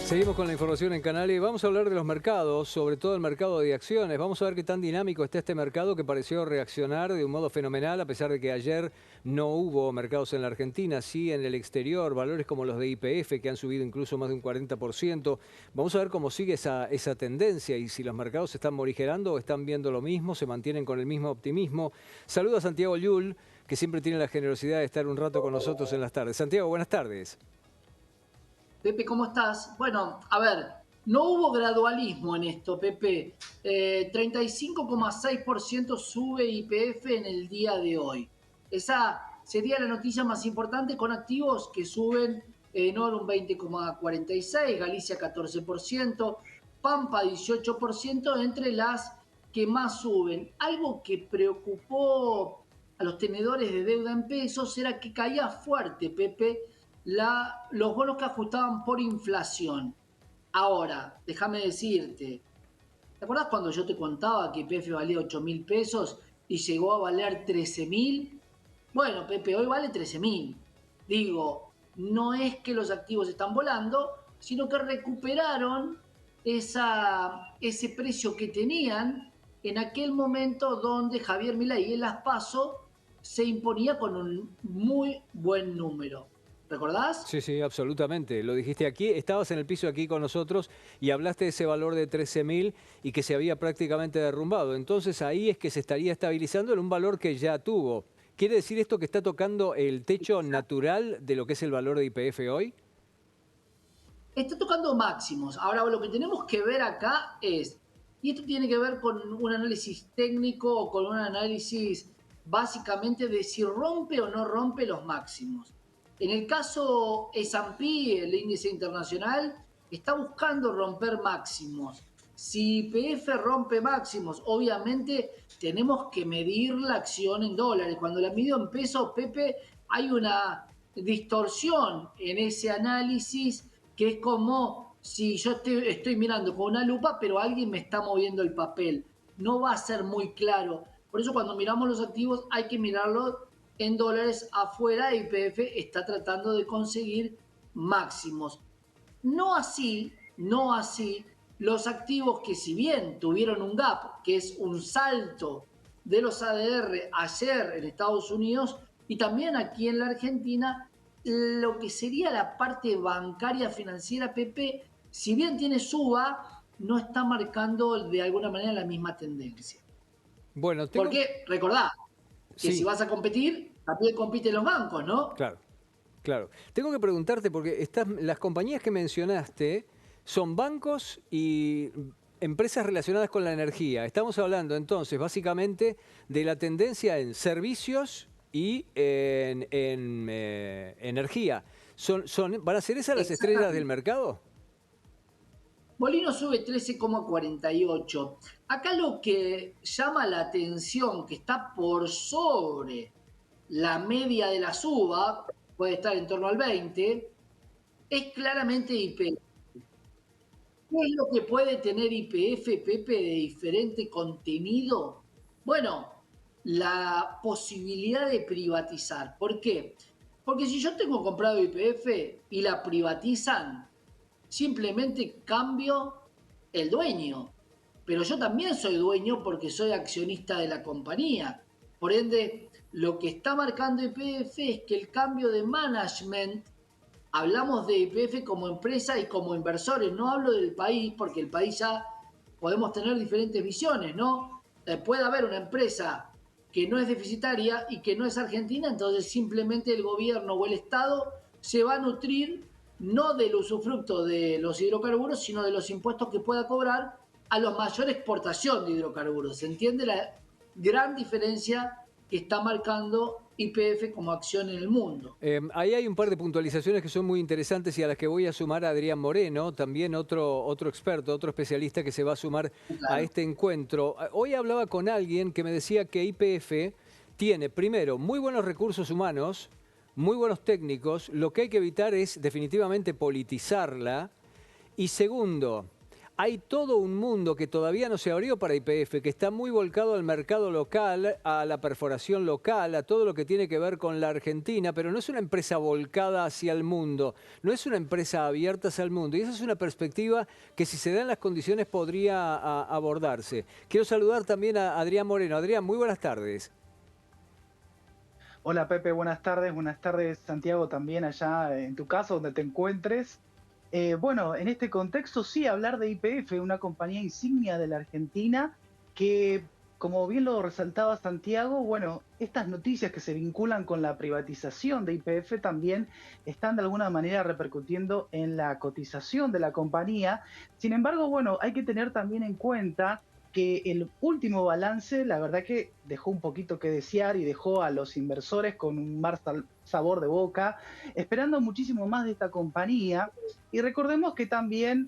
Seguimos con la información en Canal y vamos a hablar de los mercados, sobre todo el mercado de acciones. Vamos a ver qué tan dinámico está este mercado que pareció reaccionar de un modo fenomenal a pesar de que ayer no hubo mercados en la Argentina, sí en el exterior, valores como los de YPF que han subido incluso más de un 40%. Vamos a ver cómo sigue esa tendencia y si los mercados se están morigerando o están viendo lo mismo, se mantienen con el mismo optimismo. Saludo a Santiago Llull, que siempre tiene la generosidad de estar un rato con nosotros en las tardes. Santiago, buenas tardes. Pepe, ¿cómo estás? Bueno, a ver, no hubo gradualismo en esto, Pepe. 35,6% sube YPF en el día de hoy. Esa sería la noticia más importante con activos que suben Nor un 20,46%, Galicia 14%, Pampa 18%, entre las que más suben. Algo que preocupó a los tenedores de deuda en pesos era que caía fuerte, Pepe, los bonos que ajustaban por inflación. Ahora, déjame decirte, ¿te acuerdas cuando yo te contaba que YPF valía 8.000 pesos y llegó a valer 13.000? Bueno, Pepe, hoy vale 13.000. Digo, no es que los activos están volando, sino que recuperaron ese precio que tenían en aquel momento donde Javier Milei en las PASO se imponía con un muy buen número. ¿Recordás? Sí, sí, absolutamente. Lo dijiste aquí, estabas en el piso aquí con nosotros y hablaste de ese valor de 13.000 y que se había prácticamente derrumbado. Entonces ahí es que se estaría estabilizando en un valor que ya tuvo. ¿Quiere decir esto que está tocando el techo natural de lo que es el valor de YPF hoy? Está tocando máximos. Ahora, lo que tenemos que ver acá es, y esto tiene que ver con un análisis técnico o con un análisis básicamente de si rompe o no rompe los máximos. En el caso S&P, el índice internacional, está buscando romper máximos. Si PF rompe máximos, obviamente tenemos que medir la acción en dólares. Cuando la mido en pesos, Pepe, hay una distorsión en ese análisis que es como si yo estoy mirando con una lupa, pero alguien me está moviendo el papel. No va a ser muy claro. Por eso cuando miramos los activos hay que mirarlos en dólares afuera. YPF está tratando de conseguir máximos. No así los activos que si bien tuvieron un gap, que es un salto de los ADR ayer en Estados Unidos y también aquí en la Argentina, lo que sería la parte bancaria financiera, Pepe, si bien tiene suba, no está marcando de alguna manera la misma tendencia. Bueno, Porque recordá que si Sí, vas a competir, también compiten los bancos, ¿no? claro, claro. Tengo que preguntarte porque las compañías que mencionaste son bancos y empresas relacionadas con la energía. Estamos hablando entonces básicamente de la tendencia en servicios y en energía. ¿Van a ser esas las estrellas del Exactamente. mercado? Molino sube 13,48. Acá lo que llama la atención, que está por sobre la media de la suba, puede estar en torno al 20, es claramente YPF. ¿Qué es lo que puede tener YPF, Pepe, de diferente contenido? Bueno, la posibilidad de privatizar. ¿Por qué? Porque si yo tengo comprado YPF y la privatizan, simplemente cambio el dueño. Pero yo también soy dueño porque soy accionista de la compañía. Por ende, lo que está marcando YPF es que el cambio de management, hablamos de YPF como empresa y como inversores, no hablo del país porque el país ya podemos tener diferentes visiones, ¿no? Puede haber una empresa que no es deficitaria y que no es argentina, entonces simplemente el gobierno o el Estado se va a nutrir no del usufructo de los hidrocarburos, sino de los impuestos que pueda cobrar a la mayor exportación de hidrocarburos. ¿Se entiende la gran diferencia que está marcando YPF como acción en el mundo? Ahí hay un par de puntualizaciones que son muy interesantes y a las que voy a sumar a Adrián Moreno, también otro experto, otro especialista que se va a sumar a Claro. este encuentro. Hoy hablaba con alguien que me decía que YPF tiene, primero, muy buenos recursos humanos, muy buenos técnicos, lo que hay que evitar es definitivamente politizarla. Y segundo, Hay todo un mundo que todavía no se abrió para YPF, que está muy volcado al mercado local, a la perforación local, a todo lo que tiene que ver con la Argentina, pero no es una empresa volcada hacia el mundo, no es una empresa abierta hacia el mundo. Y esa es una perspectiva que, si se dan las condiciones, podría abordarse. Quiero saludar también a Adrián Moreno. Adrián, muy buenas tardes. Hola Pepe, buenas tardes Santiago también allá en tu casa donde te encuentres. Bueno, en este contexto sí hablar de YPF, una compañía insignia de la Argentina que, como bien lo resaltaba Santiago, bueno, estas noticias que se vinculan con la privatización de YPF también están de alguna manera repercutiendo en la cotización de la compañía. Sin embargo, bueno, hay que tener también en cuenta que el último balance, la verdad que dejó un poquito que desear y dejó a los inversores con un mal sabor de boca, esperando muchísimo más de esta compañía. Y recordemos que también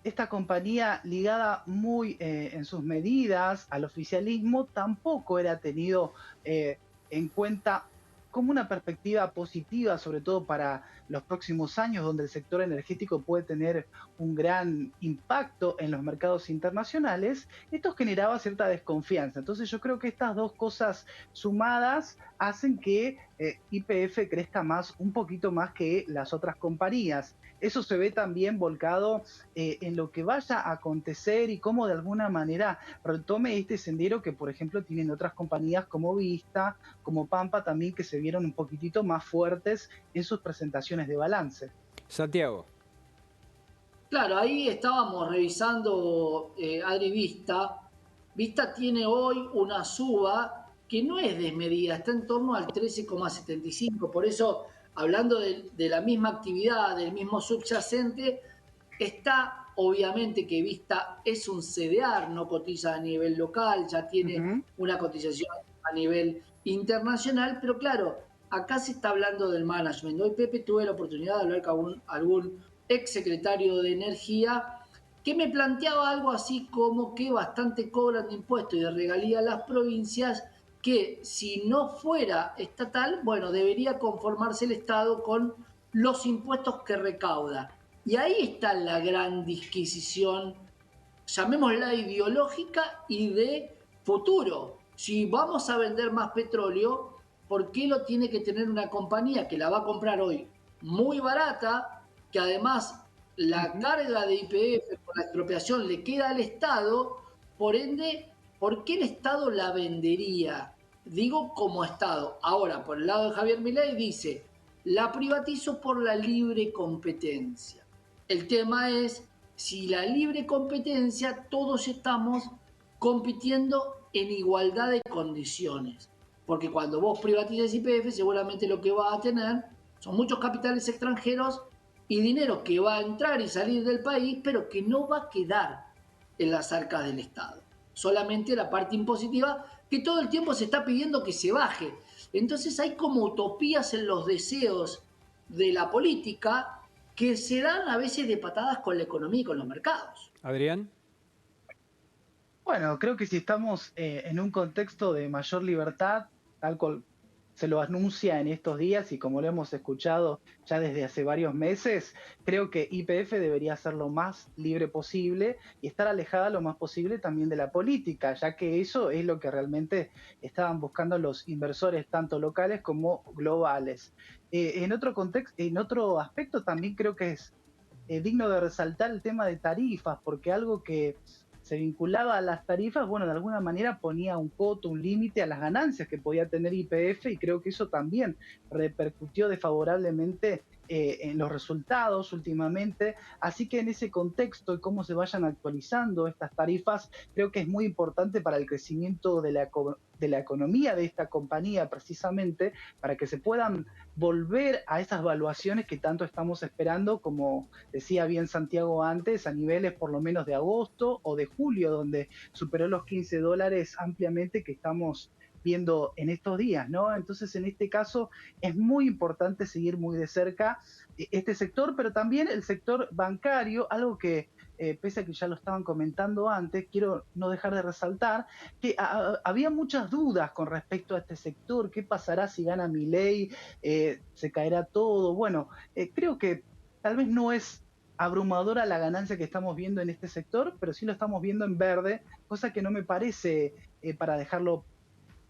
esta compañía ligada muy en sus medidas al oficialismo tampoco era tenido en cuenta como una perspectiva positiva, sobre todo para los próximos años, donde el sector energético puede tener un gran impacto en los mercados internacionales. Esto generaba cierta desconfianza. Entonces yo creo que estas dos cosas sumadas hacen que YPF crezca más, un poquito más que las otras compañías. Eso se ve también volcado en lo que vaya a acontecer y cómo de alguna manera retome este sendero que, por ejemplo, tienen otras compañías como Vista, como Pampa también, que se vieron un poquitito más fuertes en sus presentaciones de balance. Santiago. Claro, ahí estábamos revisando Adri Vista. Vista tiene hoy una suba que no es desmedida, está en torno al 13,75. Por eso, hablando de la misma actividad, del mismo subyacente, está obviamente que Vista es un CDR, no cotiza a nivel local, ya tiene Ujú. una cotización a nivel internacional, pero claro, acá se está hablando del management. Hoy, Pepe, tuve la oportunidad de hablar con algún ex secretario de Energía que me planteaba algo así como que bastante cobran de impuestos y de regalía a las provincias, que si no fuera estatal, bueno, debería conformarse el Estado con los impuestos que recauda. Y ahí está la gran disquisición, llamémosla ideológica y de futuro. Si vamos a vender más petróleo, ¿por qué lo tiene que tener una compañía que la va a comprar hoy muy barata, que además la Ujú. carga de YPF por la expropiación le queda al Estado? Por ende, ¿por qué el Estado la vendería? Digo como Estado. Ahora, por el lado de Javier Milei dice, la privatizo por la libre competencia. El tema es si la libre competencia todos estamos compitiendo en igualdad de condiciones. Porque cuando vos privatizas YPF, seguramente lo que vas a tener son muchos capitales extranjeros y dinero que va a entrar y salir del país, pero que no va a quedar en las arcas del Estado. Solamente la parte impositiva que todo el tiempo se está pidiendo que se baje. Entonces hay como utopías en los deseos de la política que se dan a veces de patadas con la economía y con los mercados. Adrián. Bueno, creo que si estamos en un contexto de mayor libertad, tal cual se lo anuncia en estos días y como lo hemos escuchado ya desde hace varios meses, creo que YPF debería ser lo más libre posible y estar alejada lo más posible también de la política, ya que eso es lo que realmente estaban buscando los inversores, tanto locales como globales. En otro contexto, en otro aspecto también creo que es digno de resaltar el tema de tarifas, porque algo que se vinculaba a las tarifas, bueno, de alguna manera ponía un coto, un límite a las ganancias que podía tener YPF y creo que eso también repercutió desfavorablemente en los resultados últimamente. Así que en ese contexto y cómo se vayan actualizando estas tarifas, creo que es muy importante para el crecimiento de la economía de esta compañía precisamente, para que se puedan volver a esas valuaciones que tanto estamos esperando, como decía bien Santiago antes, a niveles por lo menos de agosto o de julio, donde superó los $15 ampliamente que estamos viendo en estos días, ¿no? Entonces, en este caso, es muy importante seguir muy de cerca este sector, pero también el sector bancario, algo que, pese a que ya lo estaban comentando antes, quiero no dejar de resaltar que había muchas dudas con respecto a este sector, qué pasará si gana Milei, se caerá todo. Bueno, creo que tal vez no es abrumadora la ganancia que estamos viendo en este sector, pero sí lo estamos viendo en verde, cosa que no me parece para dejarlo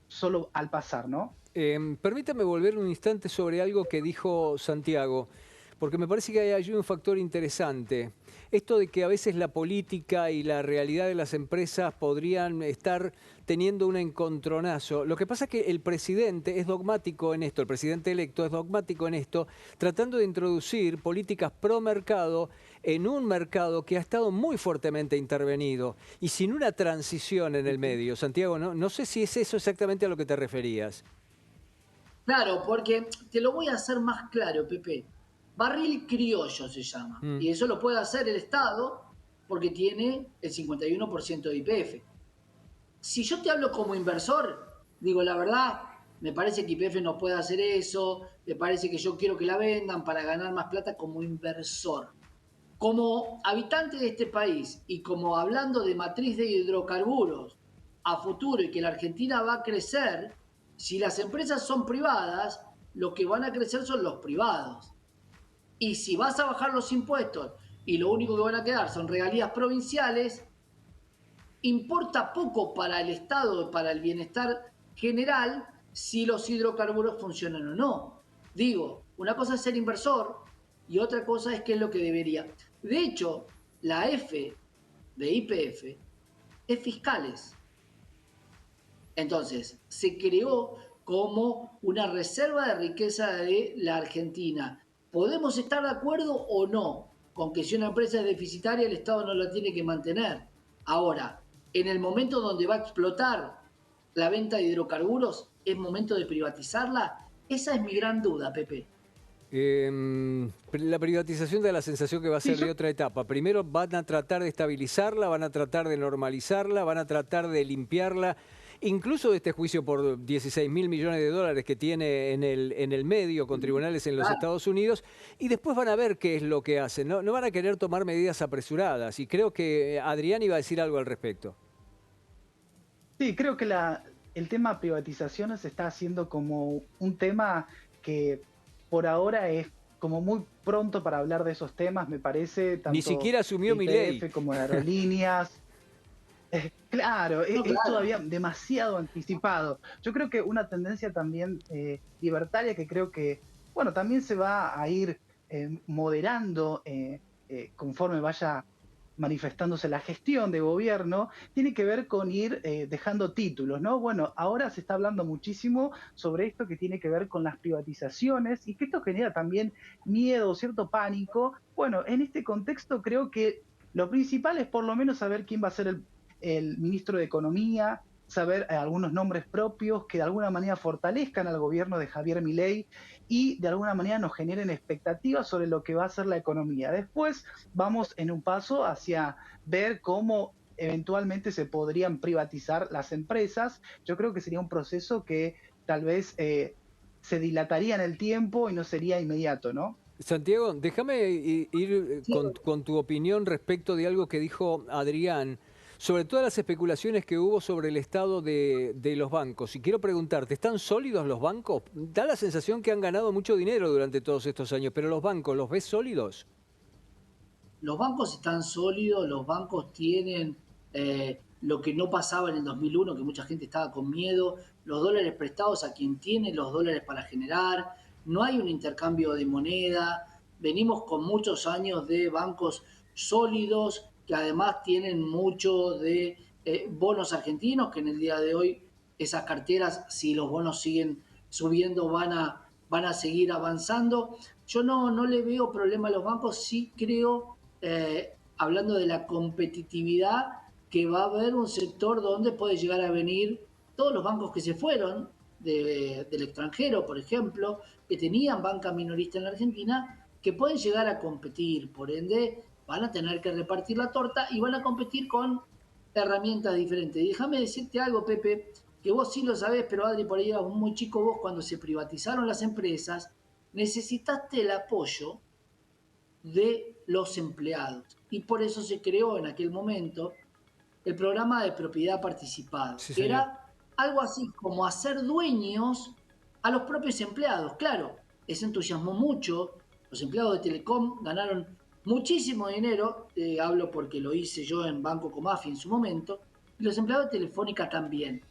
solo al pasar, ¿no? Permítame volver un instante sobre algo que dijo Santiago, porque me parece que hay allí un factor interesante. Esto de que a veces la política y la realidad de las empresas podrían estar teniendo un encontronazo. Lo que pasa es que el presidente es dogmático en esto, el presidente electo es dogmático en esto, tratando de introducir políticas pro mercado en un mercado que ha estado muy fuertemente intervenido y sin una transición en el medio. Santiago, no sé si es eso exactamente a lo que te referías. Claro, porque te lo voy a hacer más claro, Pepe. Barril criollo se llama. Mm. Y eso lo puede hacer el Estado porque tiene el 51% de IPF. Si yo te hablo como inversor, digo la verdad, me parece que IPF no puede hacer eso, me parece que yo quiero que la vendan para ganar más plata como inversor. Como habitante de este país y como hablando de matriz de hidrocarburos a futuro y que la Argentina va a crecer, si las empresas son privadas, lo que van a crecer son los privados. Y si vas a bajar los impuestos y lo único que van a quedar son regalías provinciales, importa poco para el Estado, para el bienestar general, si los hidrocarburos funcionan o no. Digo, una cosa es ser inversor y otra cosa es qué es lo que debería. De hecho, la F de IPF es fiscales. Entonces, se creó como una reserva de riqueza de la Argentina. ¿Podemos estar de acuerdo o no con que si una empresa es deficitaria el Estado no la tiene que mantener? Ahora, en el momento donde va a explotar la venta de hidrocarburos, ¿es momento de privatizarla? Esa es mi gran duda, Pepe. La privatización da la sensación que va a Sí, ser yo de otra etapa. Primero van a tratar de estabilizarla, van a tratar de normalizarla, van a tratar de limpiarla, incluso de este juicio por 16.000 millones de dólares que tiene en el medio con tribunales en los Claro. Estados Unidos, y después van a ver qué es lo que hacen. No van a querer tomar medidas apresuradas, y creo que Adrián iba a decir algo al respecto. sí, creo que el tema privatizaciones se está haciendo como un tema que por ahora es como muy pronto para hablar de esos temas, me parece, Ni tanto siquiera asumió mi ley. IPF como de aerolíneas. Claro, No, es claro. todavía demasiado anticipado. Yo creo que una tendencia también libertaria que creo que, bueno, también se va a ir moderando conforme vaya manifestándose la gestión de gobierno, tiene que ver con ir dejando títulos, ¿no? Bueno, ahora se está hablando muchísimo sobre esto que tiene que ver con las privatizaciones y que esto genera también miedo, cierto pánico. Bueno, en este contexto creo que lo principal es por lo menos saber quién va a ser el ministro de Economía, saber algunos nombres propios que de alguna manera fortalezcan al gobierno de Javier Milei y de alguna manera nos generen expectativas sobre lo que va a ser la economía. Después vamos en un paso hacia ver cómo eventualmente se podrían privatizar las empresas. Yo creo que sería un proceso que tal vez se dilataría en el tiempo y no sería inmediato, ¿no? Santiago, déjame ir Sí, con tu opinión respecto de algo que dijo Adrián, sobre todas las especulaciones que hubo sobre el estado de los bancos. Y quiero preguntarte, ¿están sólidos los bancos? Da la sensación que han ganado mucho dinero durante todos estos años, pero los bancos, ¿los ves sólidos? los bancos están sólidos, los bancos tienen lo que no pasaba en el 2001, que mucha gente estaba con miedo, los dólares prestados a quien tiene los dólares para generar, no hay un intercambio de moneda, venimos con muchos años de bancos sólidos que además tienen mucho de bonos argentinos, que en el día de hoy esas carteras, si los bonos siguen subiendo, van a seguir avanzando. Yo no le veo problema a los bancos, sí creo hablando de la competitividad, que va a haber un sector donde puede llegar a venir todos los bancos que se fueron del extranjero, por ejemplo, que tenían banca minorista en la Argentina, que pueden llegar a competir, por ende van a tener que repartir la torta y van a competir con herramientas diferentes. Y déjame decirte algo, Pepe, que vos sí lo sabés, pero Adri, por ahí eras muy chico vos, cuando se privatizaron las empresas, necesitaste el apoyo de los empleados. Y por eso se creó en aquel momento el programa de propiedad participada, Sí, que señor. era algo así como hacer dueños a los propios empleados. Claro, eso entusiasmó mucho. Los empleados de Telecom ganaron muchísimo dinero, hablo porque lo hice yo en Banco Comafi en su momento, y los empleados de Telefónica también.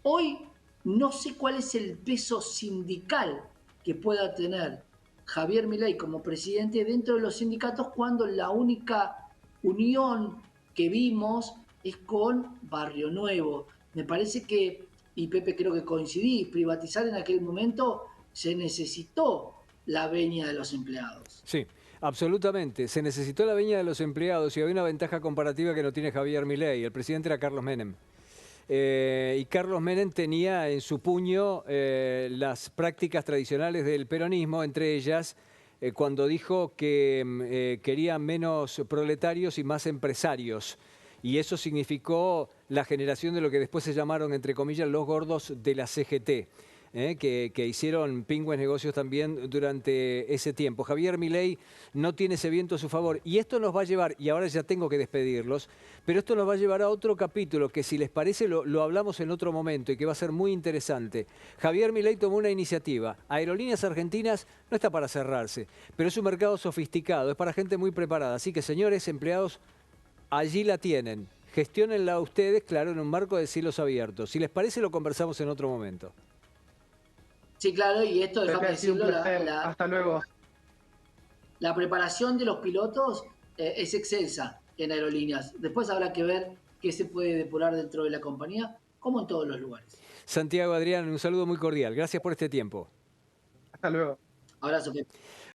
Hoy no sé cuál es el peso sindical que pueda tener Javier Milei como presidente dentro de los sindicatos cuando la única unión que vimos es con Barrio Nuevo. Me parece que, y Pepe creo que coincidí, privatizar en aquel momento se necesitó la venia de los empleados. Sí, absolutamente. Se necesitó la veña de los empleados y había una ventaja comparativa que no tiene Javier Milei. El presidente era Carlos Menem. Y Carlos Menem tenía en su puño las prácticas tradicionales del peronismo, entre ellas cuando dijo que quería menos proletarios y más empresarios. Y eso significó la generación de lo que después se llamaron, entre comillas, los gordos de la CGT. Que hicieron pingües negocios también durante ese tiempo. Javier Milei no tiene ese viento a su favor. Y esto nos va a llevar, y ahora ya tengo que despedirlos, pero esto nos va a llevar a otro capítulo que si les parece lo hablamos en otro momento y que va a ser muy interesante. Javier Milei tomó una iniciativa. Aerolíneas Argentinas no está para cerrarse, pero es un mercado sofisticado, es para gente muy preparada. Así que, señores empleados, allí la tienen. Gestiónenla ustedes, claro, en un marco de cielos abiertos. Si les parece, lo conversamos en otro momento. Sí, claro, y esto, Pepe, déjame ha sido un decirlo, placer. Hasta luego. la preparación de los pilotos es excelsa en aerolíneas. Después habrá que ver qué se puede depurar dentro de la compañía, como en todos los lugares. Santiago, Adrián, un saludo muy cordial. Gracias por este tiempo. Hasta luego. Abrazo, Pepe.